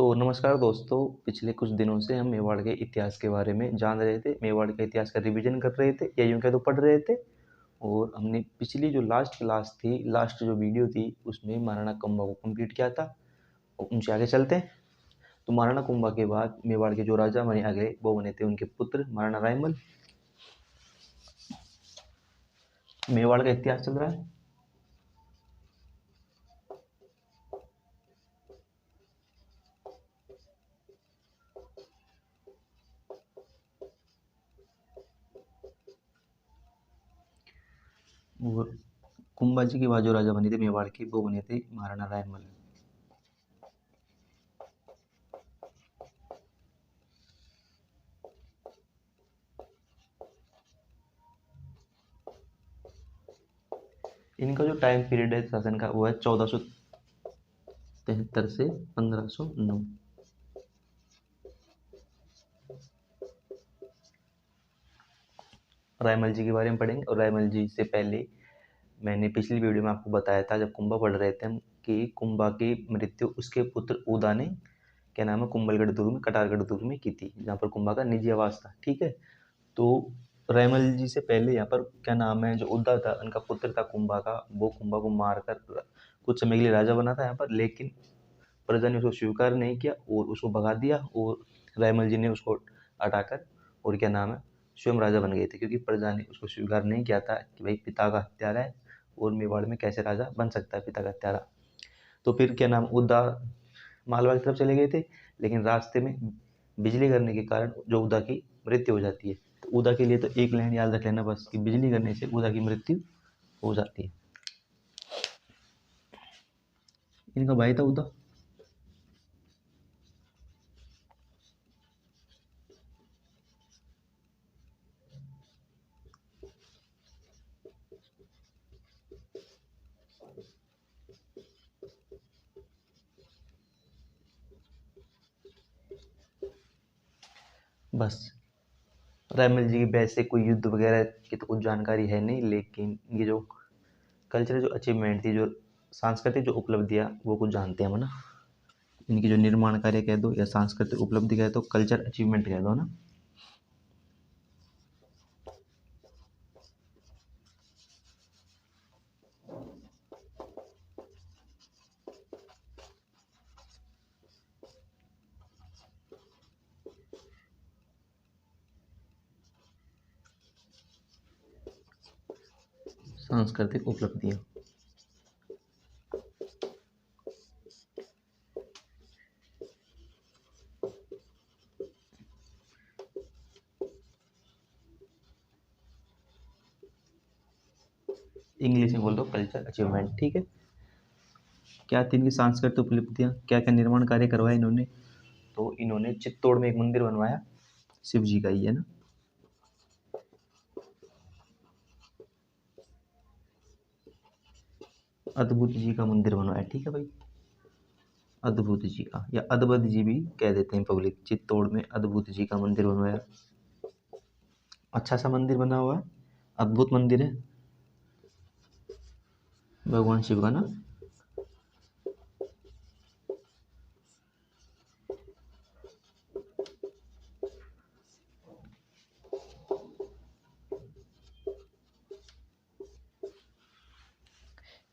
तो नमस्कार दोस्तों, पिछले कुछ दिनों से हम मेवाड़ के इतिहास के बारे में जान रहे थे, मेवाड़ के इतिहास का रिवीजन कर रहे थे या यूँ कहें तो पढ़ रहे थे। और हमने पिछली जो लास्ट क्लास थी, लास्ट जो वीडियो थी, उसमें महाराणा कुंभा को कंप्लीट किया था। और उनसे आगे चलते हैं। तो महाराणा कुंभा के बाद मेवाड़ के जो राजा बने अगले, वो बने थे उनके पुत्र महाराणा रायमल। मेवाड़ का इतिहास चल रहा है। और कुंभा जी के बाद जो राजा बने थे मेवाड़ के, वो बने थे महाराणा रायमल। इनका जो टाइम पीरियड है शासन का, वो है 1473 से 1509। रायमल जी के बारे में पढ़ेंगे। और रायमल जी से पहले मैंने पिछली वीडियो में आपको बताया था, जब कुंभा पढ़ रहे थे हम, कि कुंभा की मृत्यु उसके पुत्र उदा ने, क्या नाम है, कुंभलगढ़ दुर्ग में, कटारगढ़ दुर्ग में की थी, जहाँ पर कुंभा का निजी आवास था। ठीक है। तो रायमल जी से पहले यहाँ पर क्या नाम है, जो उदा था, उनका पुत्र था कुंभा का, वो कुंभा को मारकर कुछ समय के लिए राजा बना था यहाँ पर, लेकिन प्रजा ने उसको स्वीकार नहीं किया और उसको भगा दिया। और रायमल जी ने उसको हटाकर और क्या नाम है, स्वयं राजा बन गए थे, क्योंकि प्रजा ने उसको स्वीकार नहीं किया था कि भाई पिता का हत्यारा है और मेवाड़ में कैसे राजा बन सकता है पिता का हत्यारा। तो फिर क्या नाम, उदा मालवा की तरफ चले गए थे, लेकिन रास्ते में बिजली गिरने के कारण जो उदा की मृत्यु हो जाती है। तो उदा के लिए तो एक लाइन याद रख लेना बस, कि बिजली गिरने से उदा की मृत्यु हो जाती है। इनका भाई था उदा। बस रायमल जी की वैसे कोई युद्ध वगैरह की तो कुछ जानकारी है नहीं, लेकिन ये जो कल्चरल जो अचीवमेंट थी, जो सांस्कृतिक जो उपलब्धियाँ, वो कुछ जानते हैं हम ना। इनकी जो निर्माण कार्य कह दो या सांस्कृतिक उपलब्धि कह दो, कल्चर अचीवमेंट कह दो ना। सांस्कृतिक उपलब्धियाँ। इंग्लिश में बोल दो कल्चर अचीवमेंट। ठीक है। क्या थी इनकी सांस्कृतिक उपलब्धियाँ, क्या क्या निर्माण कार्य करवाया इन्होंने। तो इन्होंने चित्तौड़ में एक मंदिर बनवाया, शिव जी का ही है ना। अद्भुत जी का मंदिर बनवाया। ठीक है भाई, अद्भुत जी का, या अद्भुत जी भी कह देते हैं पब्लिक। चित्तौड़ में अद्भुत जी का मंदिर बनवाया। अच्छा सा मंदिर बना हुआ है, अद्भुत मंदिर है भगवान शिव का ना।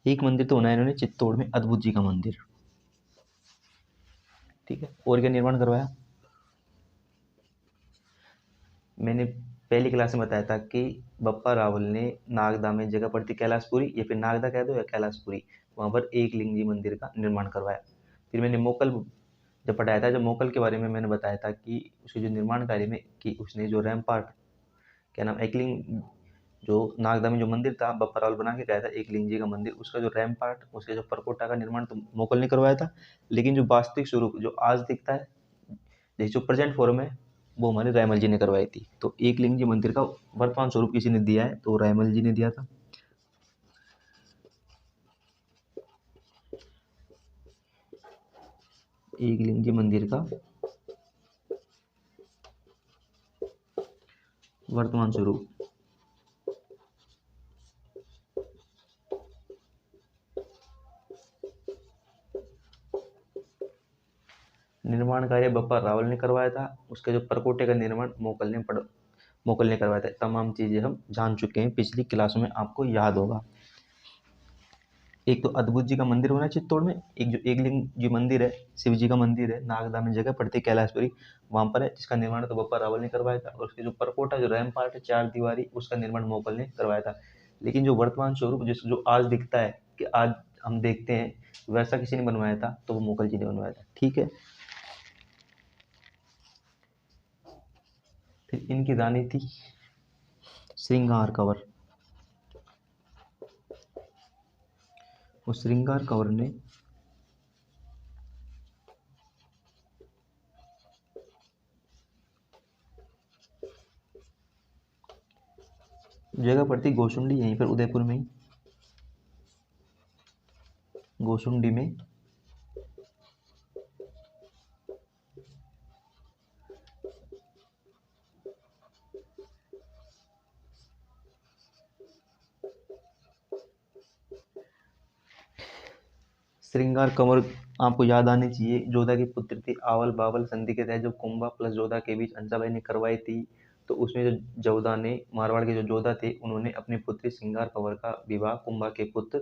एक मंदिर तो बनाया इन्होंने चित्तौड़ में, अद्भुत जी का मंदिर। ठीक है। और क्या निर्माण करवाया, मैंने पहली क्लास में बताया था कि बप्पा रावल ने नागदा में जगह पड़ती कैलाशपुरी, या फिर नागदा कह दो या कैलाशपुरी, वहाँ पर एक लिंग जी मंदिर का निर्माण करवाया। फिर मैंने मोकल जब पढ़ाया था, जब मोकल के बारे में मैंने बताया था कि उसके जो निर्माण कार्य में, कि उसने जो रैम्पार्ट, क्या नाम, एकलिंग, जो नागदा में जो मंदिर था बप्पा रावल बना के गया था एकलिंग जी का मंदिर, उसका जो रैम्पार्ट, उसके जो परकोटा का निर्माण तो मोकल ने करवाया था। लेकिन जो वास्तविक स्वरूप जो आज दिखता है, जैसे जो प्रेजेंट फॉर्म है, वो हमारे रायमल जी ने करवाई थी। तो एकलिंग जी मंदिर का वर्तमान स्वरूप किसी ने दिया है, तो रायमल जी ने दिया था। एकलिंग जी मंदिर का वर्तमान स्वरूप निर्माण निर्माण कार्य बप्पा रावल ने करवाया था। उसके जो परकोटे का निर्माण मोकल ने करवाया था। तमाम चीज़ें हम जान चुके हैं, पिछली क्लास में आपको याद होगा। एक तो अद्भुत जी का मंदिर बना चित्तौड़ में, एक जो एकलिंग जी मंदिर है, शिव जी का मंदिर है, नागदा में जगह पड़ती है कैलाशपुरी, वहाँ पर है, जिसका निर्माण तो बप्पा रावल ने करवाया था। और उसके जो परकोटा जो रैमपार्ट है 4 दीवारी, उसका निर्माण मोकल ने करवाया था। लेकिन जो वर्तमान स्वरूप जो आज दिखता है कि आज हम देखते हैं, वैसा किसी ने बनवाया था तो वो मोकल जी ने बनवाया था। ठीक है। फिर इनकी रानी थी श्रृंगार कंवर। उस श्रृंगार कंवर ने जगह पड़ती गोशुंडी, यहीं पर उदयपुर में ही, गोशुंडी में श्रृंगार कंवर आपको याद आनी चाहिए। जोधा की पुत्री थी। आवल बावल संधि के तहत जब कुंभा प्लस जोधा के बीच अंसाबाई ने करवाई थी, तो उसमें जो जोधा ने, मारवाड़ के जो जोधा थे, उन्होंने अपनी पुत्री श्रृंगार कंवर का विवाह कुंभा के पुत्र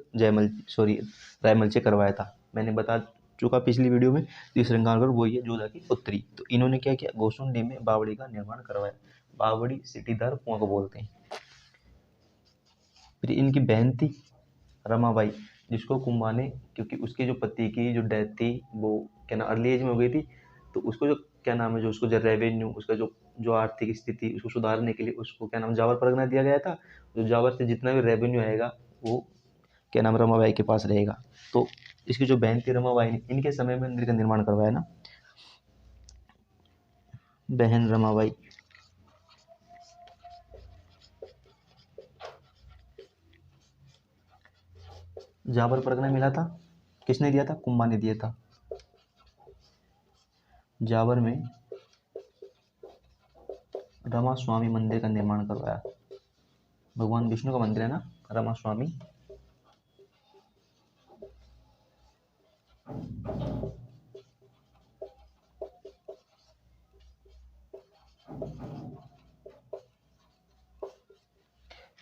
रायमल से करवाया था। मैंने बता चुका पिछली वीडियो में, कि श्रृंगार कंवर वही है जोधा की पुत्री। तो इन्होंने क्या किया, गोसुंडी में बावड़ी का निर्माण करवाया। बावड़ी सीटीदार कुआं को बोलते हैं। फिर इनकी बहन थी रमाबाई, जिसको कुंभा ने, क्योंकि उसके जो पति की जो डेथ थी वो क्या नाम अर्ली एज में हो गई थी, तो उसको जो क्या नाम है, जो उसको जो रेवेन्यू, उसका जो आर्थिक स्थिति, उसको सुधारने के लिए उसको क्या नाम जावर परगना दिया गया था। जो जावर से जितना भी रेवेन्यू आएगा वो क्या नाम रमाबाई के पास रहेगा। तो इसकी जो बहन थी रमाबाई ने इनके समय में मंदिर का निर्माण करवाया ना, बहन रमाबाई। जावर परगना मिला था, किसने दिया था, कुंभा ने दिया था। जावर में रमा स्वामी मंदिर का निर्माण करवाया। भगवान विष्णु का मंदिर है ना रमा स्वामी।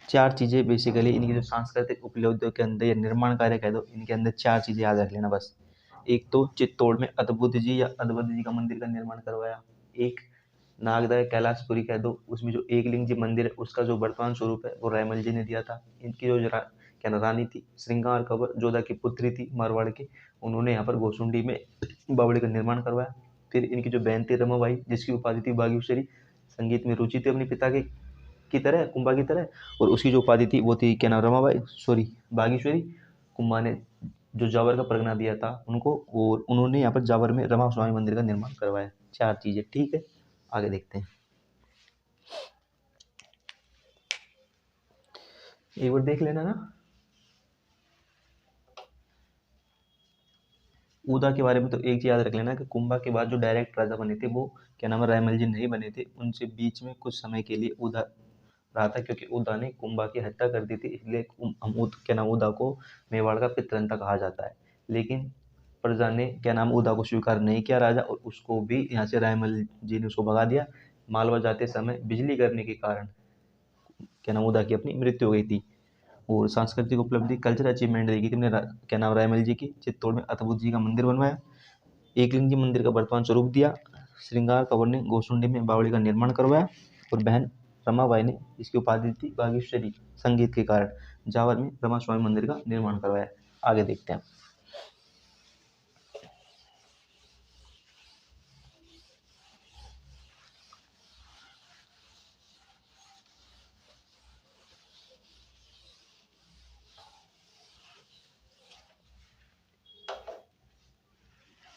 चार चीज़ें बेसिकली इनकी जो सांस्कृतिक उपलब्धियों के अंदर या निर्माण कार्य कह दो, इनके अंदर चार चीज़ें याद रख लेना बस। एक तो चित्तौड़ में अद्भुत जी या अद्भुत जी का मंदिर का निर्माण करवाया। एक नागदा कैलाशपुरी कह दो, उसमें जो एकलिंग जी मंदिर है उसका जो वर्तमान स्वरूप है वो रायमल जी ने दिया था। इनकी जो क्या ना रानी थी श्रृंगार कंवर, जोधा की पुत्री थी मारवाड़ की, उन्होंने यहाँ पर गोसुंडी में बावड़ी का निर्माण करवाया। फिर इनकी जो बहन थी रमाबाई, जिसकी उपाधि थी बागेश्वरी, संगीत में रुचि थी अपने पिता की तरह, कुंभा की तरह, और उसकी जो उपाधि थी वो थी क्या नाम बागेश्वरी। कुंभा ने जो जावर का परगना दिया था उनको, और उन्होंने यहाँ पर जावर में रमा स्वामी मंदिर का निर्माण करवाया। चार चीजें। ठीक है, आगे देखते हैं। एक बार देख लेना ना। उदा के बारे में तो एक चीज याद रख लेना कि कुंभा के बाद जो डायरेक्ट राजा बने थे वो क्या नाम है रायमल जी नहीं बने थे। उनसे बीच में कुछ समय के लिए उदा रहा था, क्योंकि उदा ने कुंभा की हत्या कर दी थी, इसलिए हम क्या नाम उदा को मेवाड़ का पितरंता कहा जाता है। लेकिन प्रजा ने क्या नाम उदा को स्वीकार नहीं किया राजा, और उसको भी यहाँ से रायमल जी ने उसको भगा दिया। मालवा जाते समय बिजली गिरने के कारण क्या नाम उदा की अपनी मृत्यु हो गई थी। और सांस्कृतिक उपलब्धि, कल्चरल अचीवमेंट देखी थी हमने क्या नाम रायमल जी की। चित्तौड़ में अद्भुत जी का मंदिर बनवाया, एकलिंग जी मंदिर का वर्तमान स्वरूप दिया, श्रृंगार कंवर ने गोसुंडी में बावड़ी का निर्माण करवाया, और बहन रमाबाई ने, इसकी उपाधि थी बागेश्वरी संगीत के कारण, जावर में रमा स्वामी मंदिर का निर्माण करवाया। आगे देखते हैं।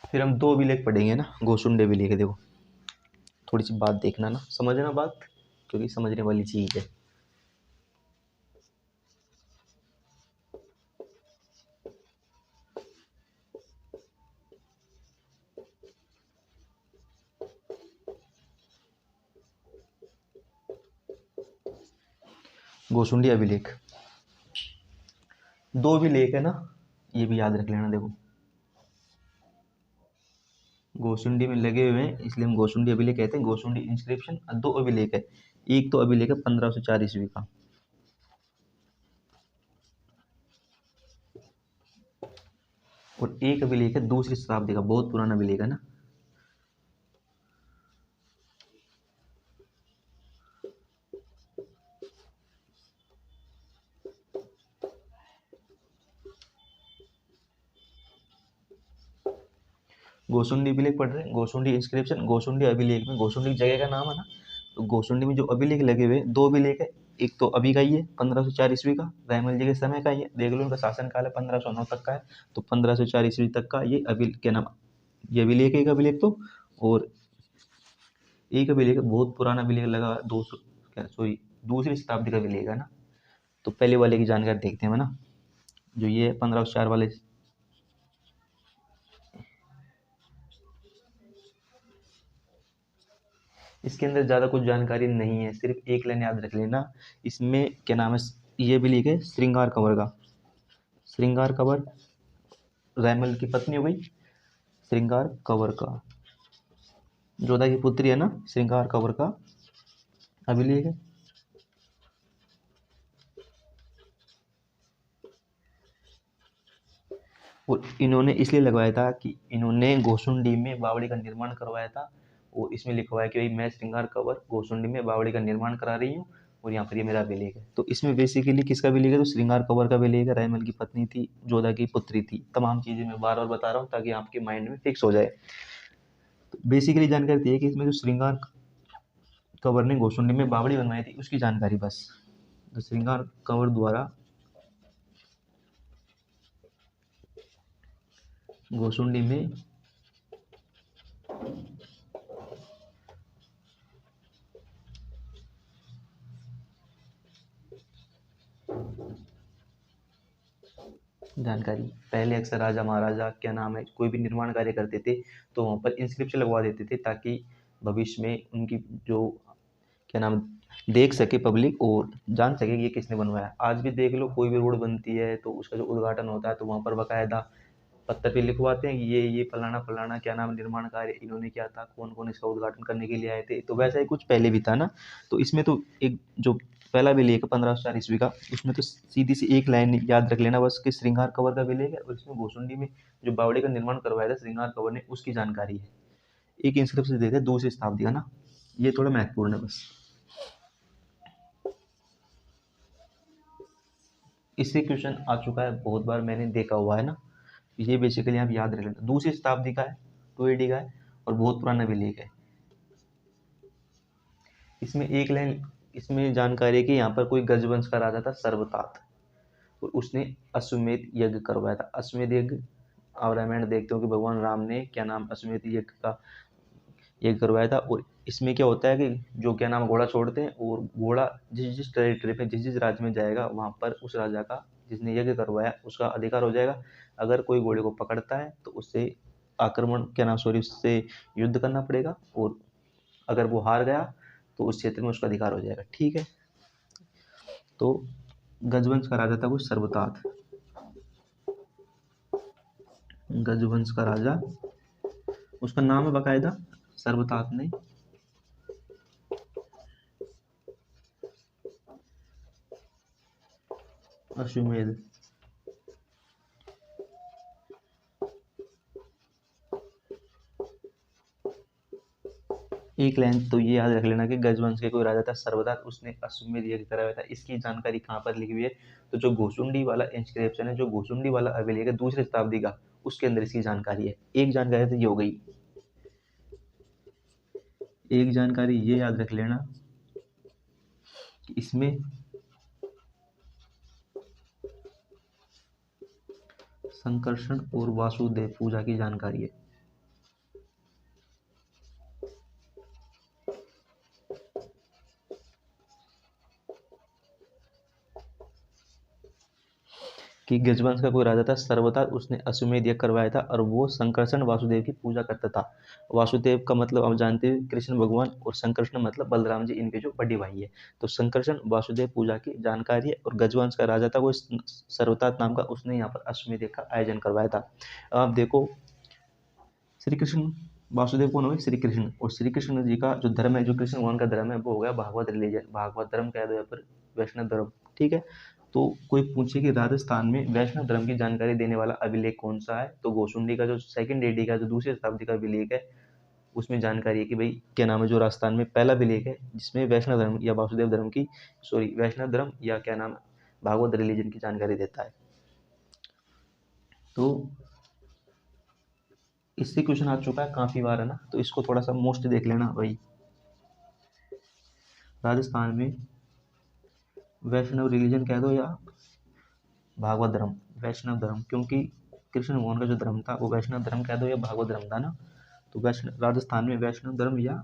फिर हम दो अभिलेख पढ़ेंगे ना, गोसुंडे अभिलेख। देखो थोड़ी सी बात देखना ना, समझना बात, क्योंकि समझने वाली चीज है। गोसुंडी अभिलेख, दो अभिलेख है ना, ये भी याद रख लेना। देखो गोसुंडी में लगे हुए हैं, इसलिए हम गोसुंडी अभिलेख कहते हैं। गोसुंडी इंस्क्रिप्शन, 2 अभिलेख है। एक तो अभिलेख है 1504 ईस्वी का, और एक अभिलेख है दूसरी शताब्दी का, बहुत पुराना अभिलेख है ना। गोसुंडी अभिलेख पढ़ रहे हैं, गोसुंडी इंस्क्रिप्शन, गोसुंडी अभिलेख में, गोसुंडी जगह का नाम है ना, तो गोसुंडी में जो अभिलेख लगे हुए हैं, 2 अभिलेख है। एक तो अभी का ही है 1504 ईस्वी का, रायमल जी के समय का ही है, देख लो उनका शासन काल है 1509 तक का है, तो 1504 ईस्वी तक का ये क्या नाम, ये अभिलेख है, एक अभिलेख तो, और एक अभिलेख है बहुत पुराना अभिलेख लगा 200 सॉरी दूसरी शताब्दी का अभिलेख है ना। तो पहले वाले की जानकारी देखते हैं ना, जो ये 1504 वाले, इसके अंदर ज़्यादा कुछ जानकारी नहीं है, सिर्फ एक लाइन याद रख लेना। इसमें क्या नाम है, ये भी लिखे श्रृंगार कंवर का, श्रृंगार कंवर रायमल की पत्नी हो गई, श्रृंगार कंवर का जोधा की पुत्री है ना, श्रृंगार कंवर का अभिलेख है। और इन्होंने इसलिए लगवाया था कि इन्होंने गोसुंडी में बावड़ी का निर्माण करवाया था, और इसमें लिखवाया कि भाई मैं श्रृंगार कंवर गोसुंडी में बावड़ी का निर्माण करा रही हूँ, और यहाँ पर ये मेरा अभिलेख है। तो इसमें बेसिकली किसका अभिलेख है, तो श्रृंगार कंवर का अभिलेख है, रायमल की पत्नी थी, जोधा की पुत्री थी। तमाम चीज़ें मैं बार बार बता रहा हूँ ताकि आपके माइंड में फिक्स हो जाए। तो बेसिकली जानकारी थी कि इसमें जो श्रृंगार कंवर ने गोसुंडी में बावड़ी बनवाई थी उसकी जानकारी बस। तो श्रृंगार कंवर द्वारा गोसुंडी में जानकारी, पहले अक्सर राजा महाराजा क्या नाम है कोई भी निर्माण कार्य करते थे तो वहाँ पर इंस्क्रिप्शन लगवा देते थे, ताकि भविष्य में उनकी जो क्या नाम देख सके पब्लिक और जान सके कि ये किसने बनवाया। आज भी देख लो कोई भी रोड बनती है तो उसका जो उद्घाटन होता है तो वहाँ पर बाकायदा पत्थर पे लिखवाते हैं ये फलाना फलाना क्या नाम निर्माण कार्य इन्होंने किया था, कौन कौन इसका उद्घाटन करने के लिए आए थे। तो वैसा ही कुछ पहले भी था ना। तो इसमें तो एक जो पहला अभिलेख है 1504 ईस्वी का, उसमें तो सीधी सी एक लाइन याद रख लेना बस कि श्रृंगार कंवर का अभिलेख है, और इसमें गोसुंडी में जो बावड़ी का निर्माण करवाया था श्रृंगार कंवर ने उसकी जानकारी है। एक इंस्क्रिप्शन देते हैं दूसरी शताब्दी का ना, ये थोड़ा महत्वपूर्ण है बस। इससे क्वेश्चन आ चुका है बहुत बार, मैंने देखा हुआ है ना। ये बेसिकली आप याद रख लेना, दूसरी शताब्दी का है, 2 AD का है, और बहुत पुराना अभिलेख है। इसमें एक लाइन इसमें जानकारी है कि यहाँ पर कोई गजवंश का राजा था सर्वतात, और उसने अश्वमेध यज्ञ करवाया था। अश्वमेध यज्ञ आप रामायण देखते हो कि भगवान राम ने क्या नाम अश्वमेध यज्ञ का यज्ञ करवाया था। और इसमें क्या होता है कि जो क्या नाम घोड़ा छोड़ते हैं, और घोड़ा जिस जिस टेरिटरी पे जिस जिस राज्य में जाएगा वहाँ पर उस राजा का जिसने यज्ञ करवाया उसका अधिकार हो जाएगा। अगर कोई घोड़े को पकड़ता है तो उससे आक्रमण क्या नाम सॉरी उससे युद्ध करना पड़ेगा, और अगर वो हार गया तो उस क्षेत्र में उसका अधिकार हो जाएगा। ठीक है, तो गजवंश का राजा था कोई सर्वतात, गजवंश का राजा, उसका नाम है बाकायदा सर्वतात ने अश्वमेध। एक लाइन तो ये याद रख लेना कि गजवंश के कोई राजा था सर्वदात, उसने अश्वमेध यज्ञ कराया था। इसकी जानकारी कहाँ पर लिखी हुई है, तो जो गोसुंडी वाला इंस्क्रिप्शन है, जो गोसुंडी वाला अभिलेख है दूसरी शताब्दी का, उसके अंदर इसकी जानकारी है। एक जानकारी तो ये हो गई, एक जानकारी ये याद रख लेना कि इसमें संकर्षण और वासुदेव पूजा की जानकारी है। कि गजवंश का कोई राजा था सर्वथा उसने अश्वमेध यज्ञ करवाया था, और वो संकर्षण वासुदेव की पूजा करता था। वासुदेव का मतलब आप जानते हैं कृष्ण भगवान, और संकर्षण मतलब बलराम जी, इनके जो बड़े भाई है। तो संकर्षण वासुदेव पूजा की जानकारी है, और गजवंश का राजा था वो सर्वतात नाम का, उसने यहाँ पर अश्वमेध यज्ञ का आयोजन करवाया था। आप देखो श्री कृष्ण वासुदेव कौन हो गए? श्री कृष्ण। और श्री कृष्ण जी का जो धर्म है, जो कृष्ण भगवान का धर्म है, वो हो गया भागवत रिलीजन, भागवत धर्म कह दो या फिर वैष्णव धर्म। ठीक है। तो कोई पूछे कि राजस्थान में वैष्णव धर्म की जानकारी देने वाला अभिलेख कौन सा है, तो गोसुंडी का जो सेकंड एडी का जो दूसरी शताब्दी का अभिलेख है, उसमें जानकारी है कि भाई क्या नाम है, जो राजस्थान में पहला अभिलेख है जिसमें वैष्णव धर्म या वासुदेव धर्म की, सॉरी वैष्णव धर्म या क्या नाम है, भागवत रिलीजन की जानकारी देता है। तो इससे क्वेश्चन आ चुका है काफी बार, है ना, तो इसको थोड़ा सा मोस्ट देख लेना भाई। राजस्थान में वैष्णव रिलीजन कह दो या भागवत धर्म, वैष्णव धर्म, क्योंकि कृष्ण भगवान का जो धर्म था वो वैष्णव धर्म कह दो या भागवत धर्म था ना, तो वैष्णव राजस्थान में वैष्णव धर्म या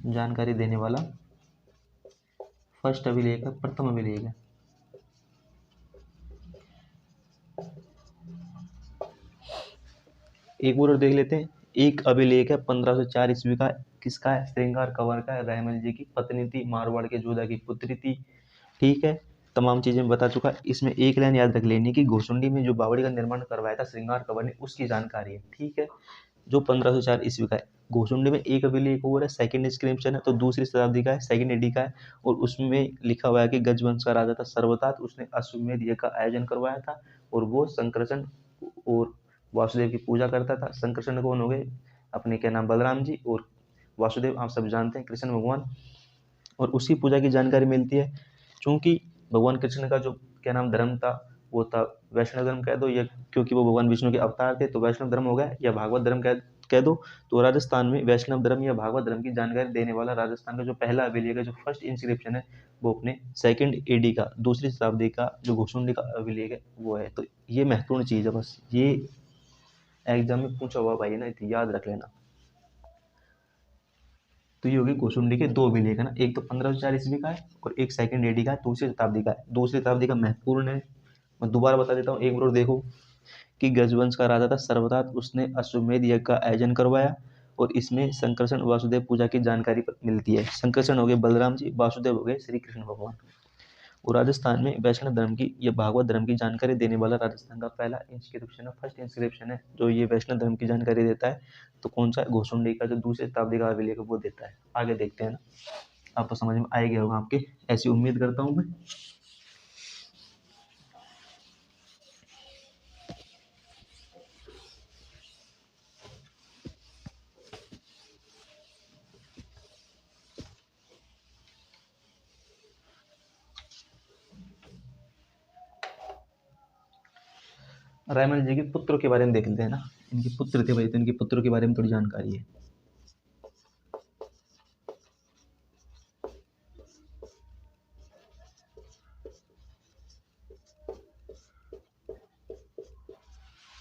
जानकारी देने वाला फर्स्ट अभिलेख है, प्रथम अभिलेख है। एक और देख लेते हैं। एक अभिलेख है 1504 ईस्वी का, किसका है? श्रृंगार कंवर का है, रहमल जी की पत्नी थी, मारवाड़ के जोधा की पुत्री थी। ठीक है, तमाम चीजें मैं बता चुका। इसमें एक लाइन याद रख लेनी कि घोसुंडी में जो बावड़ी का निर्माण करवाया था श्रृंगार कंवर ने, उसकी जानकारी है। ठीक है, जो 1504 ईस्वी का है। घोसुंडी में एक अभिलेख और है, सेकंड इंस्क्रिप्शन है, तो दूसरी शताब्दी का है, सेकंड एडी का है, और उसमें लिखा हुआ है कि गजवंश का राजा था सर्वतात, उसने अश्वमेध यज्ञ का आयोजन करवाया था, और वो संकर्षण और वासुदेव की पूजा करता था। संकर्षण कौन हो गए? अपने क्या नाम, बलराम जी, और वासुदेव आप सब जानते हैं कृष्ण भगवान, और उसी पूजा की जानकारी मिलती है। चूंकि भगवान कृष्ण का जो क्या नाम धर्म था, वो था वैष्णव धर्म कह दो, या क्योंकि वो भगवान विष्णु के अवतार थे तो वैष्णव धर्म हो गया, या भागवत धर्म कह दो। तो राजस्थान में वैष्णव धर्म या भागवत धर्म की जानकारी देने वाला राजस्थान का जो पहला अभिलेख है, जो फर्स्ट इंस्क्रिप्शन है, वो अपने सेकंड एडी का, दूसरी शताब्दी का जो घोसुंडी का अभिलेख है वो है। तो ये महत्वपूर्ण चीज है, बस ये एग्जाम में पूछा हुआ भाई ना, तो याद रख लेना। तो ये होगी घोसुंडी के दो अभिलेख है ना, एक तो 1504 ईस्वी का है और एक सेकंड एडी का है, दूसरी शताब्दी का है। दूसरी शताब्दी का महत्वपूर्ण है, मैं दोबारा बता देता हूँ एक बार देखो, कि गजवंश का राजा था सर्वतात, उसने अश्वमेध यज्ञ का आयोजन करवाया, और इसमें संकर्षण वासुदेव पूजा की जानकारी मिलती है। संकर्षण हो गए बलराम जी, वासुदेव हो गए श्री कृष्ण भगवान। और राजस्थान में वैष्णव धर्म की या भागवत धर्म की जानकारी देने वाला राजस्थान का पहला इंस्क्रिप्शन है, फर्स्ट इंस्क्रिप्शन है जो ये वैष्णव धर्म की जानकारी देता है। तो कौन सा? घोसुंडी का जो दूसरी शताब्दी का अभिलेख वो देता है। आगे देखते हैं ना, आपको समझ में आ गया होगा आपके, ऐसी उम्मीद करता हूँ मैं। रायमल जी के पुत्रों के बारे में देख लेते हैं ना, इनके पुत्र थे भाई, तो इनके पुत्रों के बारे में थोड़ी जानकारी है।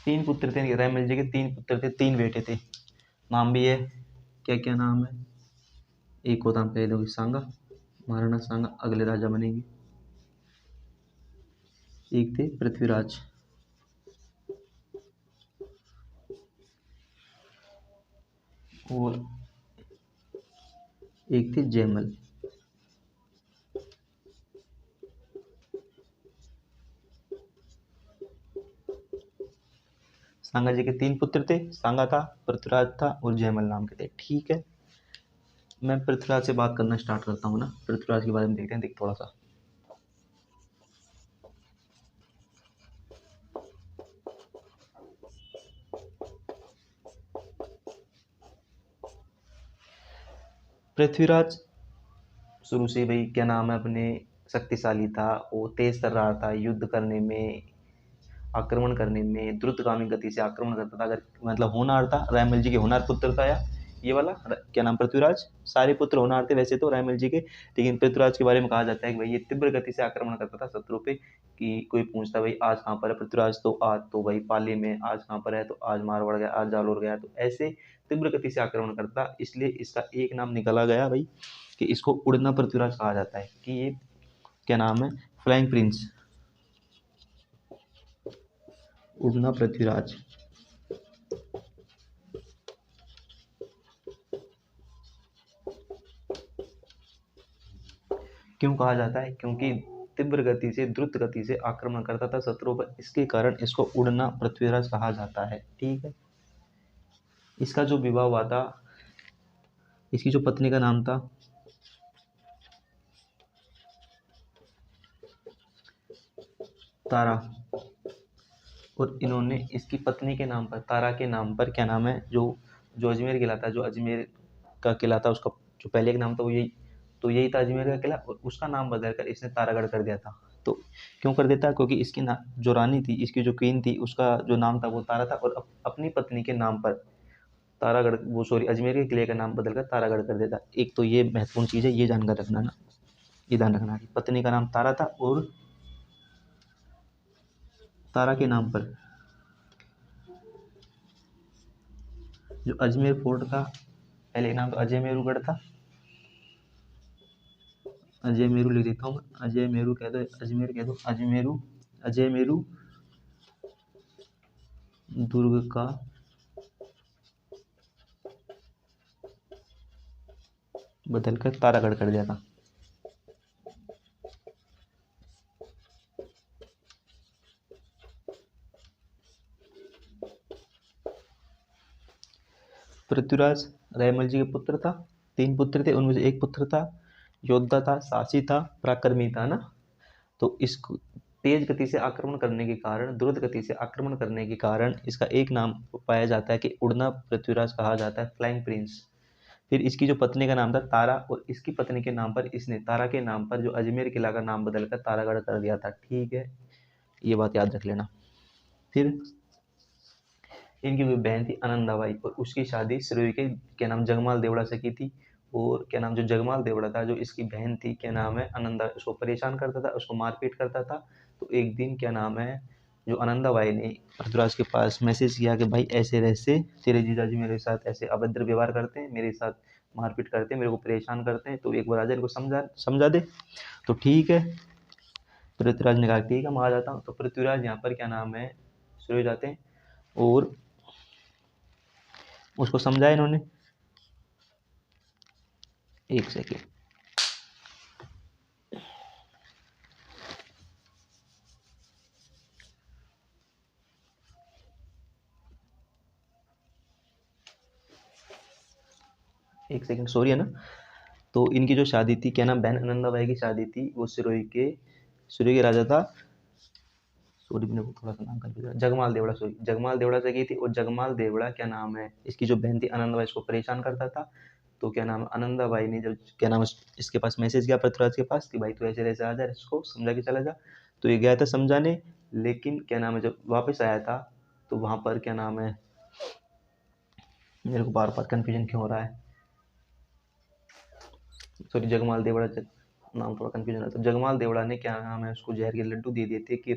तीन पुत्र थे रायमल जी के, तीन पुत्र थे, तीन बेटे थे। नाम भी है, क्या क्या नाम है? एक को नाम कह दोगे सांगा, महाराणा सांगा अगले राजा बनेंगे। एक थे पृथ्वीराज, और एक थे जयमल। सांगा जी के तीन पुत्र थे, सांगा था, पृथ्वीराज था, और जयमल नाम के थे। ठीक है, मैं पृथ्वीराज से बात करना स्टार्ट करता हूँ ना, पृथ्वीराज के बारे में देखते हैं, देख थोड़ा सा। पृथ्वीराज शुरू से भाई क्या नाम है अपने, शक्तिशाली था, वो तेज तर्रार था, युद्ध करने में, आक्रमण करने में, द्रुतगामी गति से आक्रमण करता था। अगर मतलब होनहार था, रायमल जी के होनहार पुत्र था, या ये वाला क्या नाम पृथ्वीराज, सारे पुत्र होनहार थे वैसे तो रायमल जी के, लेकिन पृथ्वीराज के बारे में कहा जाता है कि भाई ये तीव्र गति से आक्रमण करता था शत्रु पे। कि कोई पूछता भाई आज कहाँ पर है पृथ्वीराज, तो आज तो भाई पाली में, आज कहाँ पर है तो आज मारवाड़ गया, आज जालोर गया, तो ऐसे तीव्र गति से आक्रमण करता। इसलिए इसका एक नाम निकाला गया भाई, कि इसको उड़ना पृथ्वीराज कहा जाता है, कि ये क्या नाम है, फ्लाइंग प्रिंस, उड़ना पृथ्वीराज। क्यों कहा जाता है? क्योंकि तीव्र गति से, द्रुत गति से आक्रमण करता था शत्रुओं पर, इसके कारण इसको उड़ना पृथ्वीराज कहा जाता है। ठीक है। इसका जो विवाह हुआ था, इसकी जो पत्नी का नाम था तारा, और इन्होंने इसकी पत्नी के नाम पर, तारा के नाम पर, क्या नाम है, जो जो अजमेर किला था, जो अजमेर का किला था, उसका जो पहले एक नाम था वो यही था अजमेर का किला, और उसका नाम बदलकर इसने तारागढ़ कर दिया था। तो क्यों कर देता? क्योंकि इसकी जो रानी थी, इसकी जो क्वीन थी, उसका जो नाम था वो तारा था, और अपनी पत्नी के नाम पर तारागढ़, वो सॉरी, अजमेर के किले का नाम बदलकर तारागढ़ कर देता। एक तो ये महत्वपूर्ण चीज़ है, ये जानकर रखना ना, ये ध्यान रखना कि पत्नी का नाम तारा था, और तारा के नाम पर जो अजमेर फोर्ट का पहले नाम तो अजय मेरूगढ़ था, अजय मेरू लिख देता हूँ, अजय मेरू कह दो, अजमेर कह दो, अजमेरू, अजय मेरू दुर्ग का बदलकर तारागढ़ कर दिया था। पृथ्वीराज रायमल जी के पुत्र था, 3 पुत्र थे, उनमें से एक पुत्र था योद्धा था, साहसी था, पराक्रमी था ना। तो इसको तेज गति से आक्रमण करने के कारण, द्रुत गति से आक्रमण करने के कारण इसका एक नाम पाया जाता है कि उड़ना पृथ्वीराज कहा जाता है, फ्लाइंग प्रिंस। फिर इसकी जो पत्नी का नाम था तारा, और इसकी पत्नी के नाम पर इसने तारा के नाम पर जो अजमेर किला का नाम बदलकर तारागढ़ कर दिया था। ठीक है, ये बात याद रख लेना। फिर इनकी कोई बहन थी आनंदाबाई, और उसकी शादी सिरोही के क्या नाम जगमाल देवड़ा से की थी। और क्या नाम, जो जगमाल देवड़ा था, जो इसकी बहन थी, क्या नाम है, आनंदा, उसको परेशान करता था, उसको मारपीट करता था। तो एक दिन क्या नाम है, जो आनंदाबाई ने पृथ्वीराज के पास मैसेज किया कि भाई ऐसे ऐसे तेरे जीजाजी मेरे साथ ऐसे अभद्र व्यवहार करते हैं, मेरे साथ मारपीट करते हैं, मेरे को परेशान करते हैं, तो एक बार राजा इनको समझा दे। तो ठीक है, पृथ्वीराज ने कहा ठीक है मैं आ जाता हूँ। तो पृथ्वीराज यहाँ पर क्या नाम है शुरू हो जाते हैं, और उसको समझाया इन्होंने। एक सेकेंड, एक सेकेंड, सॉरी है ना। तो इनकी जो शादी थी, क्या नाम, बहन आनंदाबाई की शादी थी, वो सिरोही के राजा था, सॉरी मैंने थोड़ा सा नाम कर जगमाल देवड़ा, सॉरी, जगमाल देवड़ा से की थी। और जगमाल देवड़ा क्या नाम है, इसकी जो बहन थी आनंदाबाई, इसको परेशान करता था। तो क्या नाम, आनंदाबाई ने जब क्या नाम इसके पास मैसेज किया पृथ्वीराज के पास कि भाई तू ऐसे ऐसे आ जा, इसको समझा के चला जा। तो ये गया था समझाने, लेकिन क्या नाम है, जब वापस आया था तो वहाँ पर क्या नाम है, मेरे को बार बार कन्फ्यूजन क्यों हो रहा है, सॉरी, जगमाल देवड़ा, नाम थोड़ा कन्फ्यूजन है। तो जगमाल देवड़ा ने क्या नाम है, उसको जहर के लड्डू दे दिए थे कि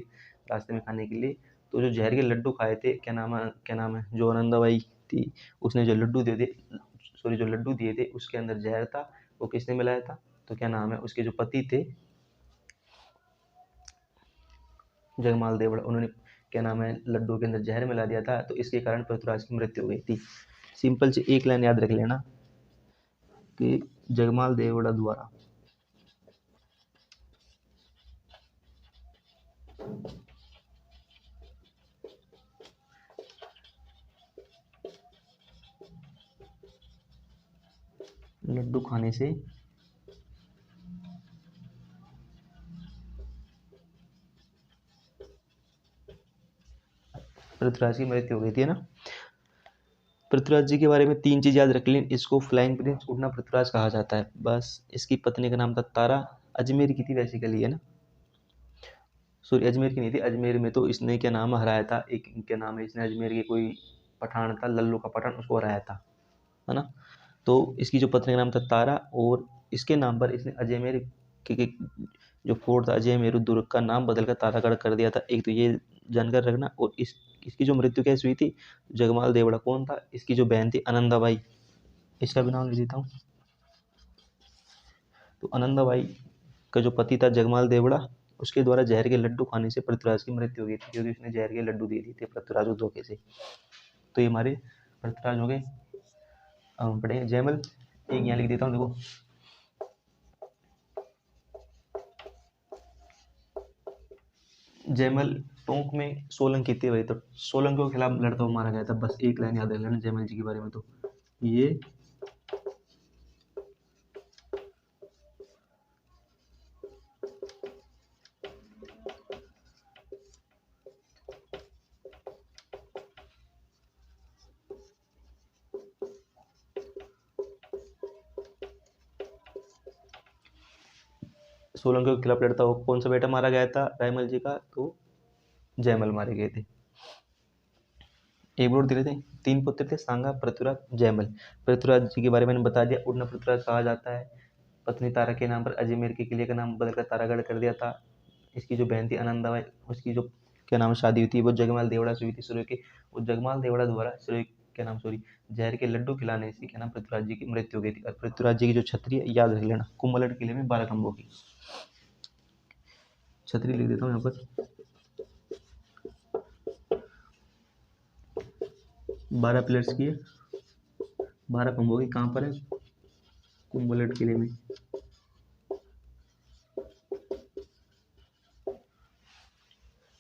रास्ते में खाने के लिए। तो जो जहर के लड्डू खाए थे, क्या नाम है, जो आनंदाबाई थी, उसने जो लड्डू दे दिए, सॉरी, जो लड्डू दिए थे उसके अंदर जहर था। वो किसने मिलाया था? तो क्या नाम है, उसके जो पति थे जगमाल देवड़ा, उन्होंने क्या नाम है लड्डू के अंदर जहर मिला दिया था। तो इसके कारण पृथ्वीराज की मृत्यु हो गई थी। सिंपल से एक लाइन याद रख लेना कि जगमाल देवड़ा द्वारा लड्डू खाने से पृथ्वीराज की मृत्यु हो गई थी, है ना। पृथ्वीराज जी के बारे में 3 चीज याद रख लें। इसको फ्लाइंग प्रिंस, उड़ना पृथ्वीराज कहा जाता है, बस। इसकी पत्नी का नाम था तारा, अजमेर की थी बेसिकली, है ना, सॉरी अजमेर की नहीं थी, अजमेर में तो इसने क्या नाम हराया था, एक क्या नाम है, इसने अजमेर के कोई पठान था, लल्लू का पठान, उसको हराया था, है ना। तो इसकी जो पत्नी का नाम था तारा, और इसके नाम पर इसने अजमेर के जो फोर्ट था अजय मेरू दुर्ग का नाम बदलकर तारागढ़ कर दिया था। एक तो ये जानकर रखना। और इसकी जो मृत्यु कैसे हुई थी, जगमाल देवड़ा कौन था, इसकी जो बहन थी आनंदाबाई, इसका भी नाम लिख देता हूँ। तो आनंदाबाई का जो पति था जगमाल देवड़ा, उसके द्वारा जहर के लड्डू खाने से पृथ्वीराज की मृत्यु हो गई थी, क्योंकि उसने जहर के लड्डू दे दिए थे पृथ्वीराज को धोखे से। तो ये हमारे पृथ्वीराज हो गए। अब हम पढ़ेंगे जयमल। एक यहाँ लिख देता हूँ, देखो जयमल टोंक में सोलंकी थी भाई, तो सोलंकी के खिलाफ लड़ता हुआ मारा गया था। बस एक लाइन याद रख लेना जयमल जी के बारे में। तो ये सोलंकी के खिलाफ लड़ता हुआ कौन सा बेटा मारा गया था रायमल जी का? तो जयमल मारे गए थे। एक बोर्ड दे थे, 3 पुत्र थे, सांगा, पृथ्वीराज, जयमल। पृथ्वीराज जी के बारे में मैंने बता दिया, उड़ना पृथ्वीराज कहा जाता है। पत्नी तारा के नाम पर अजमेर के किले का नाम बदलकर तारागढ़ कर दिया था। इसकी जो बहन थी आनंदाबाई, उसकी जो क्या नाम शादी हुई थी वो जगमाल देवड़ा से हुई थी सूर्य के। वो जगमाल देवड़ा द्वारा सूर्य क्या नाम सॉरी जहर के लड्डू खिलाने से क्या नाम पृथ्वीराज जी की मृत्यु हो गई थी। और पृथ्वीराज जी की जो छतरी है याद रख लेना, कुंभलगढ़ किले में 12 खंभों की छतरी लिख देता हूँ यहाँ पर। 12 पिलर्स की है, 12 खंभों की। कहाँ पर है? कुंभलगढ़ किले में।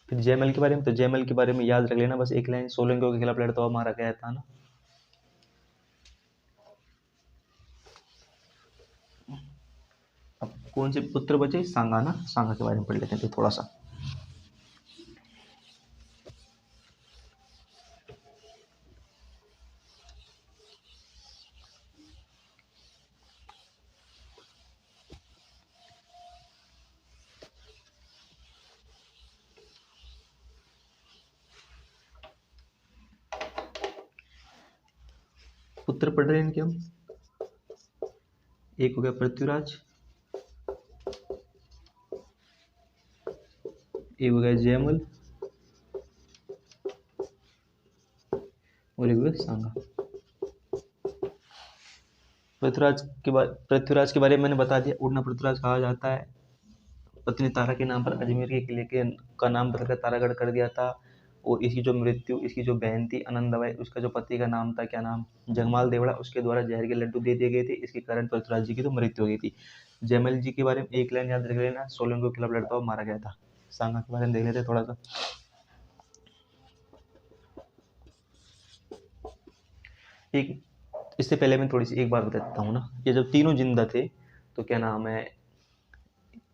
फिर जयमल के बारे में, तो जयमल के बारे में याद रख लेना बस एक लाइन, सोलंकियों के खिलाफ लड़ता हुआ मारा गया था ना। अब कौन से पुत्र बचे? सांगा ना, सांगा के बारे में पढ़ लेते हैं थोड़ा सा। पुत्र पढ़ रहे हैं इनके हम। एक हो गया पृथ्वीराज, एक हो गया जयमल, और एक हो गया सांगा। पृथ्वीराज के बारे में मैंने बता दिया, उड़ना पृथ्वीराज कहा जाता है। पत्नी तारा के नाम पर अजमेर के किले के का नाम बदलकर तारागढ़ कर दिया था। और इसकी जो मृत्यु, इसकी जो बहन थी आनंदाबाई, उसका जो पति का नाम था क्या नाम, जगमाल देवड़ा, उसके द्वारा जहर के लड्डू दे दिए गए थे। इसके कारण पृथ्वीराज जी की तो मृत्यु हो गई थी। जयमल जी के बारे में एक लाइन याद रख लेना, सोलंकी के खिलाफ लड़ता हुआ मारा गया था। सांगा के बारे में देख लेते थोड़ा सा। एक इससे पहले मैं थोड़ी सी एक बात बता देता हूँ ना, ये जब तीनों जिंदा थे तो क्या नाम है,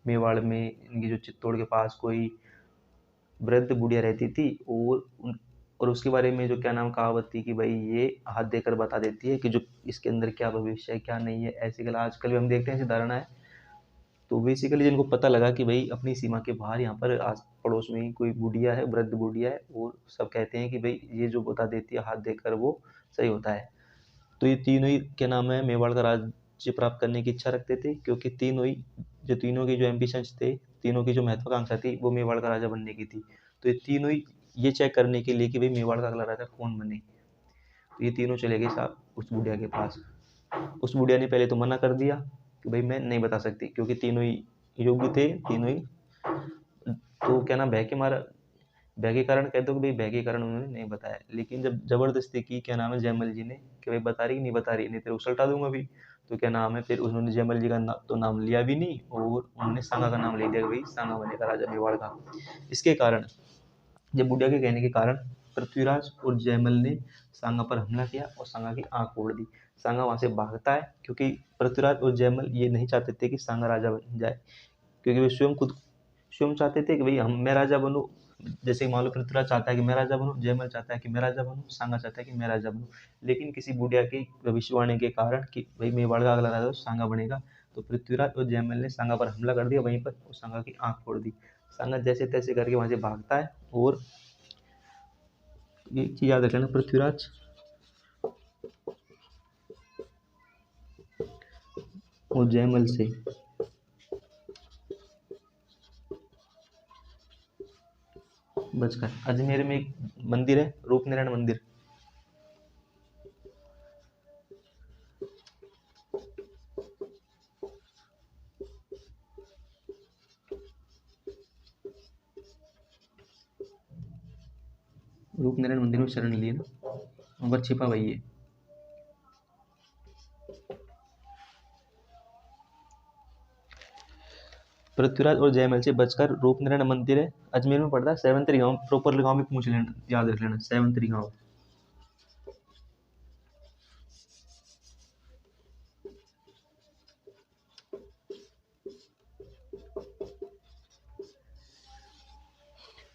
मेवाड़ में इनकी जो चित्तौड़ के पास कोई वृद्ध बुढ़िया रहती थी। और उसके बारे में जो क्या नाम कहावत थी कि भाई ये हाथ देकर बता देती है कि जो इसके अंदर क्या भविष्य है क्या नहीं है। ऐसे कल आजकल भी हम देखते हैं ऐसी धारणा है। तो बेसिकली जिनको पता लगा कि भाई अपनी सीमा के बाहर यहाँ पर आस पड़ोस में ही कोई बुढ़िया है, वृद्ध बुढ़िया है, और सब कहते हैं कि भाई ये जो बता देती है हाथ देकर वो सही होता है। तो ये तीनों ही क्या नाम है मेवाड़ का राज्य प्राप्त करने की इच्छा रखते थे, क्योंकि तीनों की जो एम्बिशंस थे, तीनों की जो महत्वाकांक्षा थी वो मेवाड़ का राजा बनने की थी। तो ये तीनों ही ये चेक करने के लिए कि भाई मेवाड़ का अगला राजा कौन बने, तो ये तीनों चले गए साहब उस बुढ़िया के पास। उस बुढ़िया ने पहले तो मना कर दिया कि भाई मैं नहीं बता सकती, क्योंकि तीनों ही योग्य थे, तीनों ही। तो क्या नाम भय के कारण कहते हो कि भाई भय के कारण उन्होंने नहीं बताया। लेकिन जब जबरदस्ती की क्या नाम है जयमल जी ने कि भाई बता रही नहीं बता रही, नहीं तेरे उछलटा दूंगा भी, तो क्या नाम है फिर उन्होंने जयमल जी का तो नाम लिया भी नहीं, और उन्होंने सांगा का नाम ले दिया कि भाई सांगा बनेगा राजा मेवाड़ का। इसके कारण जब बुढ़िया के कहने के कारण पृथ्वीराज और जयमल ने सांगा पर हमला किया और सांगा की आंख फोड़ दी। सांगा वहां से भागता है, क्योंकि पृथ्वीराज और जयमल ये नहीं चाहते थे कि सांगा राजा बन जाए, क्योंकि वे स्वयं चाहते थे कि भाई मैं राजा बनूं। जैसे मान लो पृथ्वीराज चाहता है कि मैं राजा बनूं, जयमल चाहता है कि मैं राजा बनूं, सांगा चाहता है कि मैं राजा बनूं। लेकिन किसी बुढ़िया की भविष्यवाणी के कारण कि भाई मेवाड़ का अगला राजा सांगा बनेगा, तो पृथ्वीराज और जयमल ने सांगा पर हमला कर दिया वहीं पर, और सांगा की आंख फोड़ दी। सांगा जैसे तैसे करके वहां से भागता है। और ये चीज याद रखना, पृथ्वीराज और जयमल से बचकर अजमेर में एक मंदिर है, रूपनारायण मंदिर। रूपनारायण मंदिर में शरण लिए ना, वहाँ पर छिपा वही है। पृथ्वीराज और जयमल से बचकर रूपनारायण मंदिर है, अजमेर में पड़ता है। सेवंतरी गांव, प्रॉपर गांव भी पूछ लेना, याद रख लेना, सेवंतरी गांव।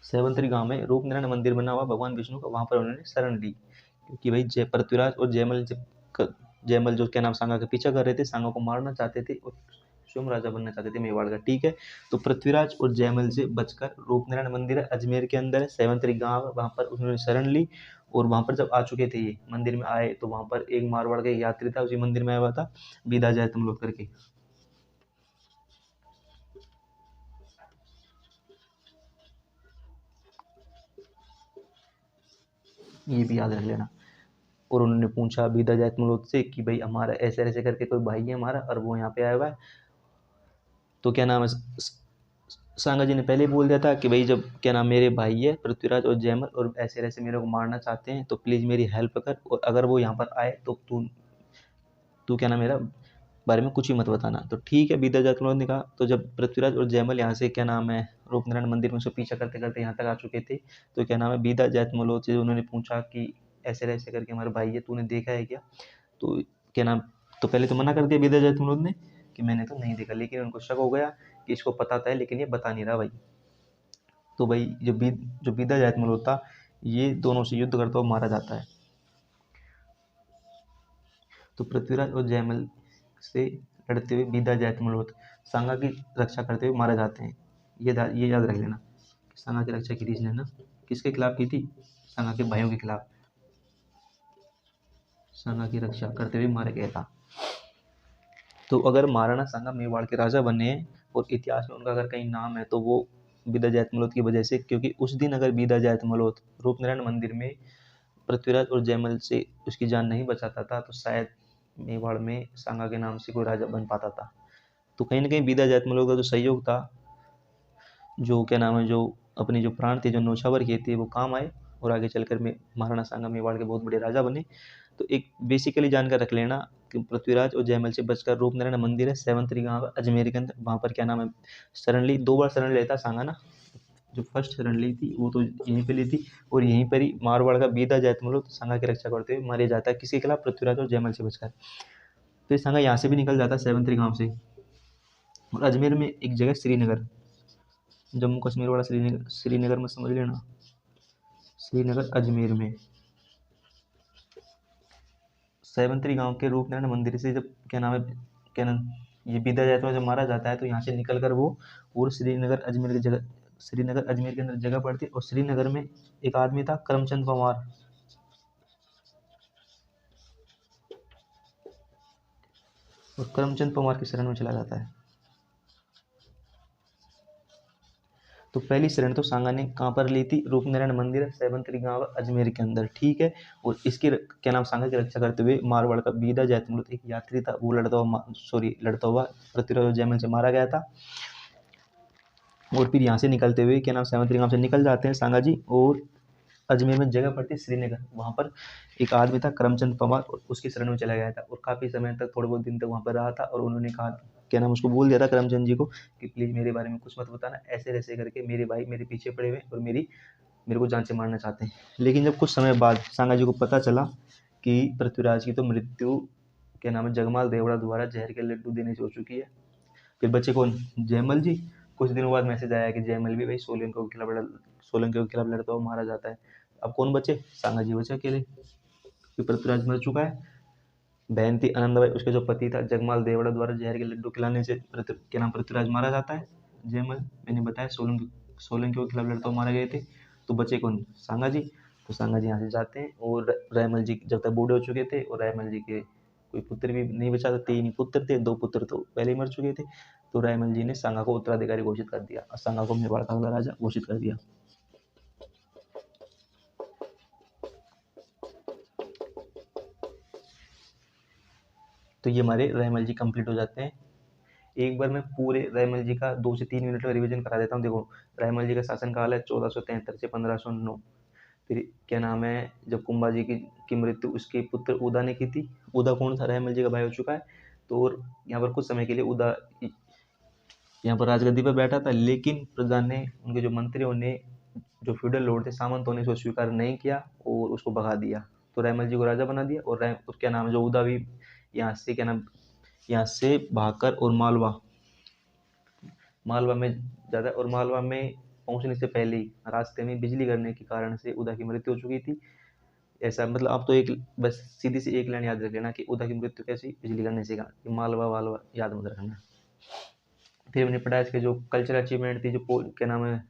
सेवंतरी गांव में रूपनारायण मंदिर बना हुआ भगवान विष्णु का, वहां पर उन्होंने शरण ली, क्योंकि भाई जय पृथ्वीराज और जयमल जो क्या नाम सांगा के पीछा कर रहे थे, सांगा को मारना चाहते थे और स्वयं राजा बनना चाहते थे मेवाड़ का। ठीक है, तो पृथ्वीराज और जयमल से बचकर रूपनारायण मंदिर है, अजमेर के अंदर है, सेवंतरी गांव है, वहां पर उन्होंने शरण ली। और वहां पर जब आ चुके थे, ये मंदिर में आए, तो वहां पर एक मारवाड़ का यात्री था, उसी मंदिर में आया हुआ था, बीदा जाए तुम लोग करके। ये भी याद रख लेना। और उन्होंने पूछा बीदा जायत मलोद से कि भाई हमारा ऐसे ऐसे करके कोई भाई है हमारा, और वो यहाँ पे आया हुआ है। तो क्या नाम है, सांगा जी ने पहले ही बोल दिया था कि भाई जब क्या नाम मेरे भाई है पृथ्वीराज और जयमल, और ऐसे ऐसे मेरे को मारना चाहते हैं, तो प्लीज़ मेरी हेल्प कर, और अगर वो यहाँ पर आए तो तू तू क्या नाम मेरा बारे में कुछ ही मत बताना। तो ठीक है, बीदा जायत मलोद ने कहा। तो जब पृथ्वीराज और जयमल यहाँ से क्या नाम है रूपनारायण मंदिर में से पीछा करते करते यहाँ तक आ चुके थे, तो क्या नाम है बीदा जायत मलोद से उन्होंने पूछा कि ऐसे ऐसे करके हमारे भाई है, तूने देखा है क्या? तो क्या नाम, तो पहले तो मना कर दिया बीदा जैतून ने कि मैंने तो नहीं देखा, लेकिन उनको शक हो गया कि इसको पता था, लेकिन ये बता नहीं रहा भाई। तो भाई जो बीदा जैतून होता, ये दोनों से युद्ध करता हुआ मारा जाता है। तो पृथ्वीराज और जयमल से लड़ते हुए बीदा जैतून सांगा की रक्षा करते हुए मारे जाते हैं। ये याद रख लेना, सांगा की रक्षा की थी इसने ना, किसके खिलाफ की थी? सांगा के भाइयों के खिलाफ, सांगा की रक्षा करते हुए मारा गया था। तो अगर महाराणा सांगा मेवाड़ के राजा बने हैं और इतिहास में उनका अगर कहीं नाम है, तो वो बीदा जैत मलोद की वजह से, क्योंकि उस दिन अगर बीदा जैत मलोद रूपनारायण मंदिर में पृथ्वीराज और जयमल से उसकी जान नहीं बचाता था, तो शायद मेवाड़ में सांगा के नाम से कोई राजा बन पाता था। तो कहीं ना कहीं बीदा जैत मलोद का जो सहयोग था, जो क्या नाम है, जो अपने जो प्राण थे, जो नौछावर किए थे, वो काम आए, और आगे चलकर में महाराणा सांगा मेवाड़ के बहुत बड़े राजा बने। तो एक बेसिकली जानकर रख लेना कि पृथ्वीराज और जयमल से बचकर रूपनारायण मंदिर है, सेवंतरी गांव है अजमेर के अंदर, वहाँ पर क्या नाम है शरण ली, 2 बार शरण लेता सांगा ना। जो फर्स्ट शरण ली थी वो तो यहीं पे ली थी, और यहीं पर ही मारवाड़ का बीदा जैतमल सांगा की रक्षा करते हुए मारे जाता है, किसके खिलाफ? पृथ्वीराज और जयमल से बचकर। तो ये सांगा यहाँ से भी निकल जाता है सेवंतरी गांव से। और अजमेर में एक जगह श्रीनगर, जम्मू कश्मीर वाला श्रीनगर, श्रीनगर में समझ लेना, श्रीनगर अजमेर में सेवंतरी गांव के रूपनारायण मंदिर से जब क्या नाम है, क्या नाम, ये बीदा जाता है, जब मारा जाता है, तो यहाँ से निकल कर वो पूरे श्रीनगर अजमेर की जगह, श्रीनगर अजमेर के अंदर जगह पड़ती है। और श्रीनगर में एक आदमी था करमचंद पवार, और करमचंद पवार की शरण में चला जाता है। तो पहली शरण तो सांगा ने कहाँ पर ली थी? रूपनारायण मंदिर सेवंतरी गांव अजमेर के अंदर, ठीक है। और इसकी क्या नाम सांगा की रक्षा करते हुए मारवाड़ का बीदा जैतमल एक यात्री था, वो लड़ता हुआ पृथ्वीराज जयमल से मारा गया था। और फिर यहाँ से निकलते हुए क्या नाम सेवंतरी गांव से निकल जाते हैं सांगा जी, और अजमेर में जगह पड़ती है श्रीनगर, वहाँ पर एक आदमी था करमचंद पवार, और उसकी शरण में चला गया था, और काफ़ी समय तक, थोड़े बहुत दिन तक वहाँ पर रहा था। और उन्होंने कहा क्या नाम, उसको बोल दिया था करमचंद जी को कि प्लीज़ मेरे बारे में कुछ मत बताना, ऐसे ऐसे करके मेरे भाई मेरे पीछे पड़े हुए और मेरे को जान से मारना चाहते हैं। लेकिन जब कुछ समय बाद सांगा जी को पता चला कि पृथ्वीराज की तो मृत्यु क्या नाम है जगमाल देवड़ा द्वारा जहर के लड्डू देने से हो चुकी है, फिर बच्चे कौन? जयमल जी। कुछ दिनों बाद मैसेज आया कि जयमल भी भाई सोलंकियों के खिलाफ लड़ता हुआ मारा जाता है। अब कौन बचे? सांगा जी बचे अकेले, फिर पृथ्वीराज मर चुका है। बहन थी आनंदबाई, उसके जो पति था जगमाल देवड़ा द्वारा जहर के लड्डू खिलाने से क्या नाम पृथ्वीराज मारा जाता है। जयमल मैंने बताया सोलंकियों के खिलाफ लड़ता हुआ मारे गए थे। तो बचे कौन? सांगा जी। तो सांगा जी यहाँ से जाते हैं, और रायमल जी जब तक बूढ़े हो चुके थे, और रायमल जी के कोई पुत्र भी नहीं बचा था, 3 ही पुत्र थे, 2 पुत्र तो पहले ही मर चुके थे। तो रायमल जी ने सांगा को उत्तराधिकारी घोषित कर दिया, और सांगा को मेवाड़ का अगला राजा घोषित कर दिया। तो ये हमारे रायमल जी कंप्लीट हो जाते हैं। एक बार मैं पूरे रायमल जी का 2 से 3 मिनट में रिवीजन करा देता हूँ। देखो, रायमल जी का शासनकाल है 1473 से 1509। फिर क्या नाम है, जब कुंभा जी की मृत्यु उसके पुत्र उदा ने की थी। उदा कौन था? रायमल जी का भाई हो चुका है। तो यहाँ पर कुछ समय के लिए उदा यहाँ पर राजगद्दी पर बैठा था, लेकिन प्रजा ने, उनके जो मंत्रियों ने, जो फ्यूडल लॉर्ड थे, सामंतों ने इसको स्वीकार नहीं किया और उसको भगा दिया। तो रैमल जी को राजा बना दिया और क्या नाम है, जो उदा भी यहाँ से क्या नाम, यहाँ से भागकर और मालवा में ज़्यादा, और मालवा में पहुंचने से पहले ही रास्ते में बिजली गिरने के कारण से उदा की मृत्यु हो चुकी थी। ऐसा मतलब आप तो एक बस सीधी सी एक लाइन याद रख लेना कि उदा की मृत्यु कैसी, बिजली गिरने से, मालवा वालवा याद मत रखना। फिर हमने पढ़ा इसके जो कल्चरल अचीवमेंट थी, जो क्या नाम है,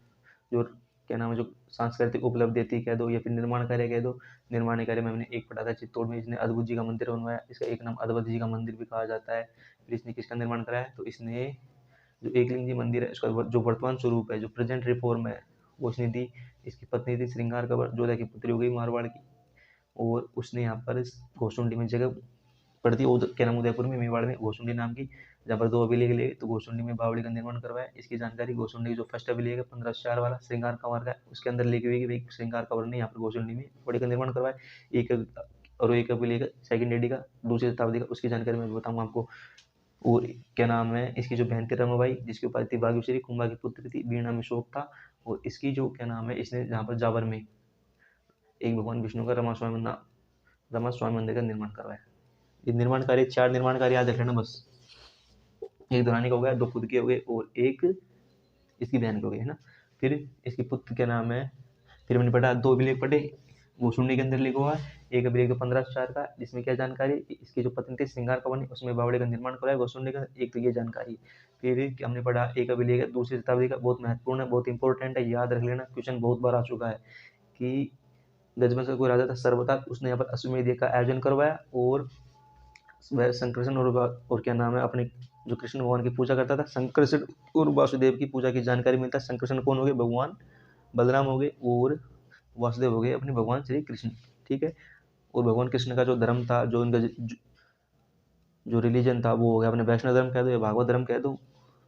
जो क्या नाम है, जो सांस्कृतिक उपलब्धि थी कह दो, या फिर निर्माण कार्य कह दो। निर्माण कार्य में हमने एक पढ़ा था, चित्तौड़ में इसने अद्भुत जी का मंदिर बनवाया, इसका एक नाम अद्भुत जी का मंदिर भी कहा जाता है। फिर इसने किसका निर्माण कराया, तो इसने जो एकलिंग जी मंदिर है, उसका जो वर्तमान स्वरूप है, जो प्रेजेंट रिफॉर्म है, वो इसने दी। इसकी पत्नी थी श्रृंगार कंवर, जोधा की पुत्री हो गई मारवाड़ की, और उसने यहाँ पर घोसुंडी में जगह पड़ती है, क्या नाम, उदयपुर में, मेवाड़ में घोसुंडी नाम की, जहाँ पर 2 अभिलेख लिए, तो घोसुंडी में बावड़ी का निर्माण करवाया। इसकी जानकारी घोसुंडी की जो फर्स्ट अभिलेख है 1504 वाला श्रृंगार कंवर का, उसके अंदर लिखी हुई कि श्रृंगार कंवर ने यहाँ पर घोसुंडी में बावड़ी का निर्माण करवाया। एक अभिलेख सेकंड एडी का, दूसरी शताब्दी का, उसकी जानकारी मैं बताऊंगा आपको। और क्या नाम है, इसकी जो बहन थी रमाबाई, जिसकी उपाधि थी भाग्यश्री, कुंभा की पुत्री थी, बीणा में शोक था। और इसकी जो क्या नाम है, इसने जहाँ पर जावर में एक भगवान विष्णु का रमा स्वामी मंदिर का निर्माण करवाया। ये निर्माण कार्य, 4 निर्माण कार्य याद रख लेना बस। एक दुरानी का हो गया, 2 खुद के हो गए और एक इसकी बहन के हो गए, है ना। फिर इसकी पुत्र क्या नाम है, फिर मैंने पढ़ा 2 अभिलेख पढ़े, घोसुंडी के अंदर लिखा हुआ है। एक अभिलेख तो 1504 का, जिसमें क्या जानकारी, इसकी जो पत्नी थी श्रृंगार कंवर, उसमें बावड़े का निर्माण कराया घोसुंडी का, एक तो ये जानकारी। फिर हमने पढ़ा एक अभिलेख है 2री शताब्दी का, बहुत महत्वपूर्ण है, बहुत इंपॉर्टेंट है, याद रख लेना, क्वेश्चन बहुत बार आ चुका है कि गजवंश का कोई राजा था सर्वता, उसने यहाँ पर अश्वमेध यज्ञ का आयोजन करवाया, और वह संकृष्ण और क्या नाम है, अपने जो कृष्ण भगवान की पूजा करता था, संकृष्ण और वासुदेव की पूजा की जानकारी मिलता है। संकृष्ण कौन हो गए, भगवान बलराम हो गए, और वासुदेव हो गए अपने भगवान श्री कृष्ण, ठीक है। और भगवान कृष्ण का जो धर्म था, जो उनका जो रिलीजन था, वो हो गया अपने वैष्णव धर्म कह दो या भागवत धर्म कह दो।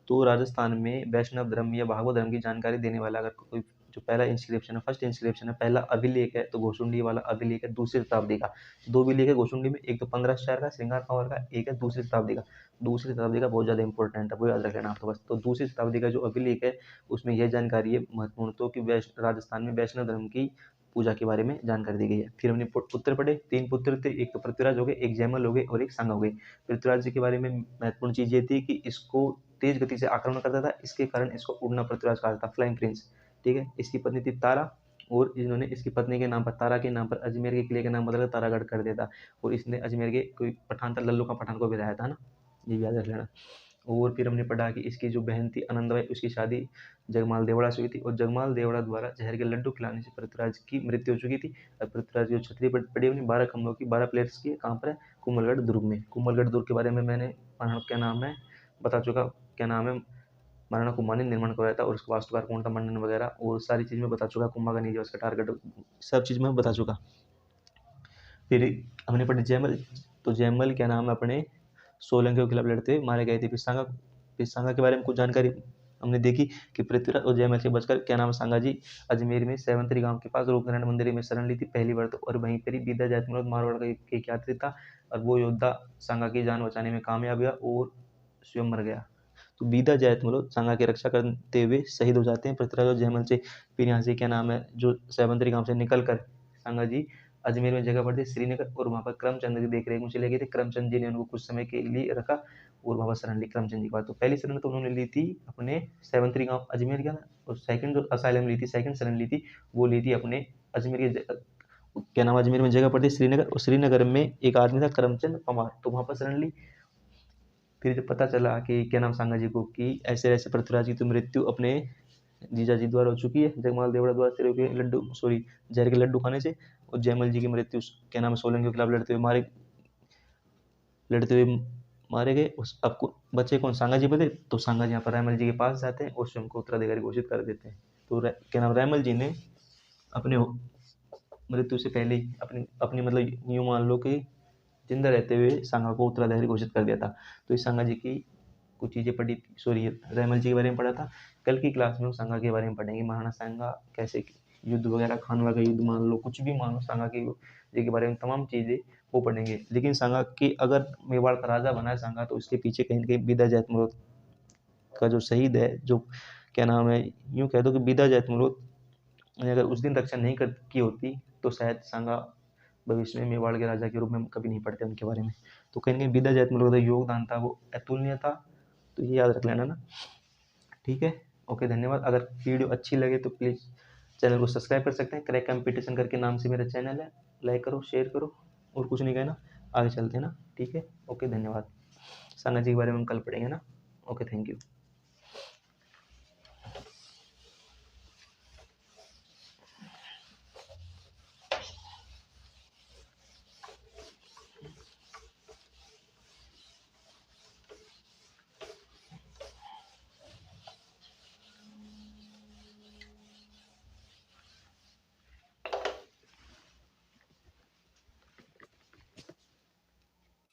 तो राजस्थान में वैष्णव धर्म या भागवत धर्म की जानकारी देने वाला अगर कोई, जो पहला इंस्क्रिप्शन है, फर्स्ट इंस्क्रिप्शन है, पहला अभिलेख है, तो घोसुंडी वाला अभिलेख है 2री शताब्दी का। 2 अभिलेख है घोसुंडी में, एक तो 1504 का श्रृंगार कंवर का, एक है 2री शताब्दी का। 2री शताब्दी का बहुत ज़्यादा इंपॉर्टेंट है, वो याद रख लेना आपको बस। तो 2री शताब्दी का जो अभिलेख है, उसमें यह जानकारी है महत्वपूर्ण, तो कि राजस्थान में वैष्णव धर्म की पूजा के बारे में जानकारी दी गई है। फिर हमने पुत्र पढ़े, 3 पुत्र थे, एक तो पृथ्वीराज हो गए, एक जयमल हो गए और एक सांगा हो गए। पृथ्वीराज जी के बारे में महत्वपूर्ण चीज़ ये थी कि इसको तेज गति से आक्रमण करता था, इसके कारण इसको उड़ना पृथ्वीराज कहा था, फ्लाइंग प्रिंस, ठीक है। इसकी पत्नी थी तारा, और इन्होंने इसकी पत्नी के नाम पर, तारा के नाम पर, अजमेर के किले का नाम बदलकर तारागढ़ कर दिया था। और इसने अजमेर के कोई पठान था, लल्लू का पठान को भी लाया था ना, ये याद रख लेना। और फिर हमने पढ़ा कि इसकी जो बहन थी आनंदबाई, उसकी शादी जगमाल देवड़ा से हुई थी, और जगमाल देवड़ा द्वारा जहर के लड्डू खिलाने से पृथ्वीराज की मृत्यु हो चुकी थी। और पृथ्वीराज की जो छतरी पड़ी हुई 12 खंभों की, 12 प्लेट्स की, कहाँ पर है, कुंभलगढ़ दुर्ग में। कुंभलगढ़ दुर्ग के बारे में मैंने क्या नाम है बता चुका, क्या नाम है, महाराणा कुंभा ने निर्माण करवाया था, और उसका वास्तुकार कौन था, मंडन वगैरह, और सारी चीज़ में बता चुका, कुंभा का नीचे उसका टारगेट, सब चीज़ में बता चुका। फिर हमने पढ़ी जयमल, तो जयमल क्या नाम है, अपने सोलंकी के खिलाफ लड़ते हुए मारे गए थे। फिर सांगा के बारे में कुछ जानकारी हमने देखी कि पृथ्वीराज और जयमल से बचकर क्या नाम है, सांगा जी अजमेर में सेवंतरी गांव के पास रूपनारायण मंदिर में शरण ली थी पहली बार, तो और वहीं पर ही बीदा जैतमल मारवाड़ का एक यात्री था, और वो योद्धा सांगा की जान बचाने में कामयाब हुआ और स्वयं मर गया। तो बीदा जैतमल सांगा की रक्षा करते हुए शहीद हो जाते हैं पृथ्वीराज और जयमल से। फिर यहाँ से क्या नाम है, जो सेवंतरी गांव से निकल कर सांगा जी अजमेर में जगह पड़ती श्रीनगर, और वहाँ पर करमचंद की देख रेख में चले गए थे। करमचंद जी ने उनको कुछ समय के लिए रखा और वहाँ पर शरण ली करमचंद जी के बाद। तो पहली शरण तो उन्होंने ली थी अपने सेवंतरी गांव अजमेर का, और सेकंड जो असाइलम ली थी, सेकंड शरण ली थी, वो ली थी अपने अजमेर के क्या नाम, अजमेर में जगह पड़ती श्रीनगर, और श्रीनगर में एक आदमी था करमचंद पवार, तो वहाँ पर शरण ली। फिर जब पता चला कि क्या नाम सांगा जी को कि ऐसे ऐसे पृथ्वीराज की तो मृत्यु अपने जीजा जी द्वारा हो चुकी है, जगमाल देवड़ा द्वारा सिरों के लड्डू जहर के लड्डू खाने से, और जयमल जी की मृत्यु क्या नाम है, सोलंकी के खिलाफ लड़ते हुए मारे गए। उस आपको बच्चे कौन, सांगा जी बने, तो सांगा जी यहाँ पर रायमल जी के पास जाते हैं और स्वयं को उत्तराधिकारी घोषित कर देते हैं। तो क्या नाम, रायमल जी ने अपने मृत्यु से पहले अपनी अपनी मतलब यूँ मान लो कि जिंदा रहते हुए सांगा को उत्तराधिकारी घोषित कर दिया था। तो इस सांगा जी की कुछ चीज़ें पढ़ी, रायमल जी के बारे में पढ़ा था। कल की क्लास में हम सांगा के बारे में पढ़ेंगे, महाराणा सांगा कैसे युद्ध वगैरह, खानवा का युद्ध मान लो, कुछ भी मान लो, सांगा के जी के बारे में तमाम चीज़ें वो पढ़ेंगे। लेकिन सांगा की अगर मेवाड़ का राजा बना है सांगा, तो उसके पीछे कहीं ना कहीं बीदा जैतमल का जो शहीद है, जो क्या नाम है, यूँ कह दो कि बीदा जैतमुलोद ने अगर उस दिन रक्षा नहीं की होती तो शायद सांगा भविष्य में मेवाड़ के राजा के रूप में हम कभी नहीं पढ़ते उनके बारे में। तो कहीं न कहीं बीदा जैतमुलोद का योगदान था वो अतुलनीय था, तो ये याद रख लेना ना। ठीक है, ओके, धन्यवाद। अगर वीडियो अच्छी लगे तो प्लीज़ चैनल को सब्सक्राइब कर सकते हैं। क्रैक कंपटीशन करके नाम से मेरा चैनल है, लाइक करो, शेयर करो, और कुछ नहीं कहना, आगे चलते हैं ना। ठीक है, ओके, धन्यवाद। सांगा जी के बारे में हम कल पढ़ेंगे ना। Okay, thank you.